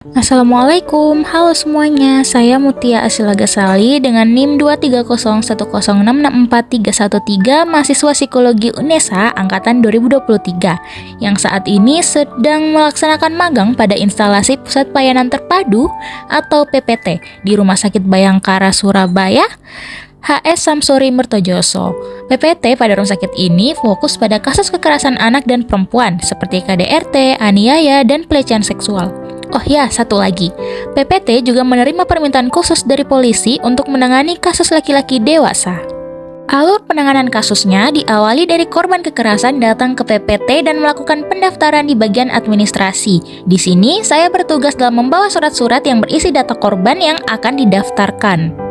Assalamualaikum, halo semuanya. Saya Mutia Asila Gasali dengan NIM 2301016641313, mahasiswa Psikologi UNESA angkatan 2023 yang saat ini sedang melaksanakan magang pada instalasi Pusat Pelayanan Terpadu atau PPT di Rumah Sakit Bayangkara Surabaya, HS Samsuri Mertojoso. PPT pada rumah sakit ini fokus pada kasus kekerasan anak dan perempuan seperti KDRT, aniaya, dan pelecehan seksual. Oh ya, satu lagi. PPT juga menerima permintaan khusus dari polisi untuk menangani kasus laki-laki dewasa. Alur penanganan kasusnya diawali dari korban kekerasan datang ke PPT dan melakukan pendaftaran di bagian administrasi. Di sini, saya bertugas dalam membawa surat-surat yang berisi data korban yang akan didaftarkan.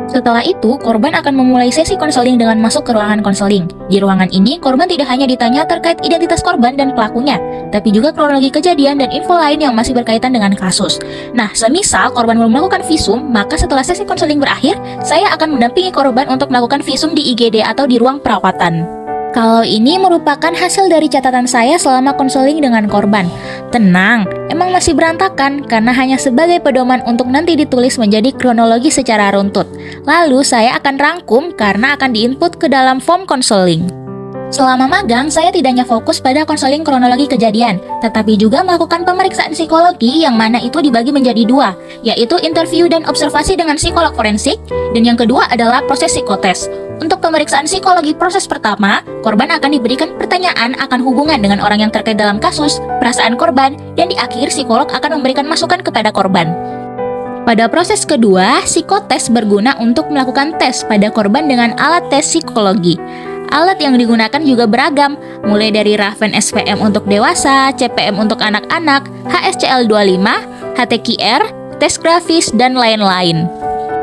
Setelah itu, korban akan memulai sesi konseling dengan masuk ke ruangan konseling. Di ruangan ini, korban tidak hanya ditanya terkait identitas korban dan pelakunya, tapi juga kronologi kejadian dan info lain yang masih berkaitan dengan kasus. Nah, semisal korban belum melakukan visum, maka setelah sesi konseling berakhir, saya akan mendampingi korban untuk melakukan visum di IGD atau di ruang perawatan. Kalau ini merupakan hasil dari catatan saya selama konseling dengan korban. Tenang, emang masih berantakan karena hanya sebagai pedoman untuk nanti ditulis menjadi kronologi secara runtut. Lalu saya akan rangkum karena akan diinput ke dalam form konseling. Selama magang, saya tidak hanya fokus pada konseling kronologi kejadian, tetapi juga melakukan pemeriksaan psikologi yang mana itu dibagi menjadi dua, yaitu interview dan observasi dengan psikolog forensik, dan yang kedua adalah proses psikotes. Untuk pemeriksaan psikologi proses pertama, korban akan diberikan pertanyaan akan hubungan dengan orang yang terkait dalam kasus, perasaan korban, dan di akhir psikolog akan memberikan masukan kepada korban. Pada proses kedua, psikotes berguna untuk melakukan tes pada korban dengan alat tes psikologi. Alat yang digunakan juga beragam, mulai dari Raven SPM untuk dewasa, CPM untuk anak-anak, HSCL25, HTQR, tes grafis, dan lain-lain.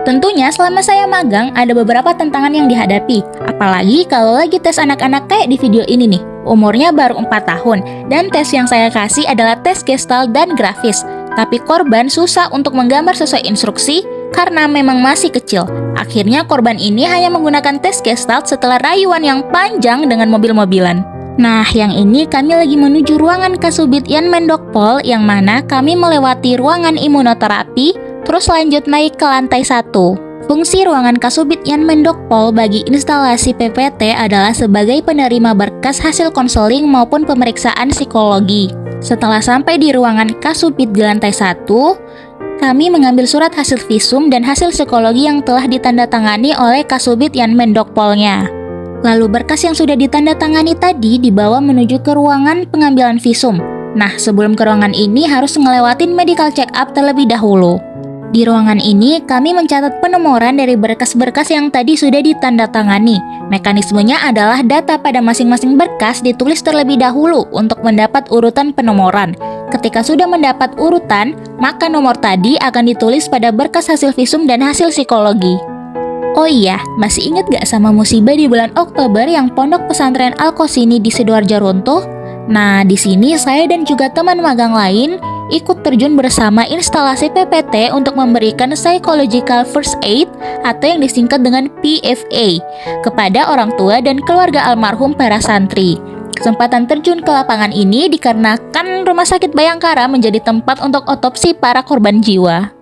Tentunya selama saya magang ada beberapa tantangan yang dihadapi, apalagi kalau lagi tes anak-anak kayak di video ini nih. Umurnya baru 4 tahun, dan tes yang saya kasih adalah tes gestalt dan grafis. Tapi korban susah untuk menggambar sesuai instruksi karena memang masih kecil. Akhirnya korban ini hanya menggunakan tes gestalt setelah rayuan yang panjang dengan mobil-mobilan. Nah, yang ini kami lagi menuju ruangan Kasubit Yan Mendokpol yang mana kami melewati ruangan imunoterapi, terus lanjut naik ke lantai 1. Fungsi ruangan Kasubit Yan Mendokpol bagi instalasi PPT adalah sebagai penerima berkas hasil konseling maupun pemeriksaan psikologi. Setelah sampai di ruangan Kasubit di lantai 1, kami mengambil surat hasil visum dan hasil psikologi yang telah ditandatangani oleh Kasubit Yan Mendokpolnya. Lalu berkas yang sudah ditandatangani tadi dibawa menuju ke ruangan pengambilan visum. Nah, sebelum ke ruangan ini harus ngelewatin medical check up terlebih dahulu. Di ruangan ini, kami mencatat penomoran dari berkas-berkas yang tadi sudah ditandatangani. Mekanismenya adalah data pada masing-masing berkas ditulis terlebih dahulu untuk mendapat urutan penomoran. Ketika sudah mendapat urutan, maka nomor tadi akan ditulis pada berkas hasil visum dan hasil psikologi. Oh iya, masih ingat gak sama musibah di bulan Oktober yang Pondok Pesantren Al-Qasini di Sidoarjo runtuh? Nah, di sini saya dan juga teman magang lain ikut terjun bersama instalasi PPT untuk memberikan psychological first aid atau yang disingkat dengan PFA kepada orang tua dan keluarga almarhum para santri. Kesempatan terjun ke lapangan ini dikarenakan Rumah Sakit Bayangkara menjadi tempat untuk otopsi para korban jiwa.